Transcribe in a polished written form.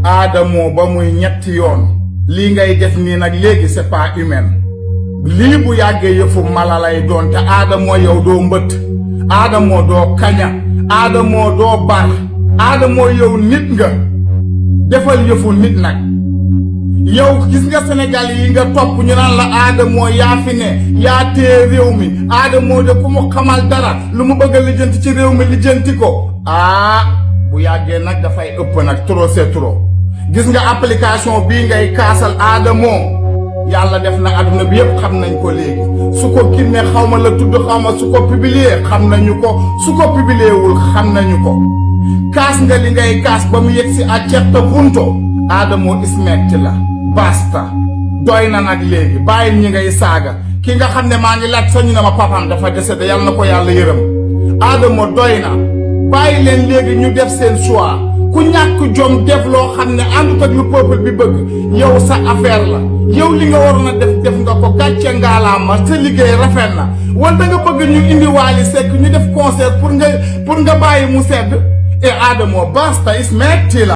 Adamo ba muy ñetti yoon lii ngay def nii nag léegi c'est pas humain lii bu yàggee yëfu mala lay doon te Adamo yow doo mbët Adamo doo kaña Adamo doo bar Adamo yow nit nga defal yëfu nit nag yow gis nga Sénégal yi nga topp ñu naan la Adamo yaa fi ne yaa téye réew mi Adamo de ku mu xamal dara lu mu bëgg a lijjanti ci réew mi lijjanti ko bu yàggee nag dafay ëpp nag trop c'est trop gis nga application bii ngay kaasal Adamo yàlla def na adduna bi yëpp xam nañ ko léegi su ko kinne xaw ma la tudd xaw ma su ko publier xam nañu ko su ko publier wul xam nañu ko kaas nga li ngay kaas ba mu yegg si a certa punto Adamo ismetti la basta doy na nag léegi bàyyi ñi ngay saaga ki nga xam ne maa ngi laaj sañu na ma papam dafa décédé yàlla na ko yàlla yërëm Adamo doy na bàyyi leen léegi ñu def seen choix ku ñàkk jom def loo xam ne àndut ak lu peuple bi bëgg yow sa affaire la yow li nga waroon a def nga ko gàcce ngaalaama sa liggéey rafet na wala nga bëgg ñu indi Wally Séck ñu def concert pour nga bàyyi mu sedd et Adamo basta is metti la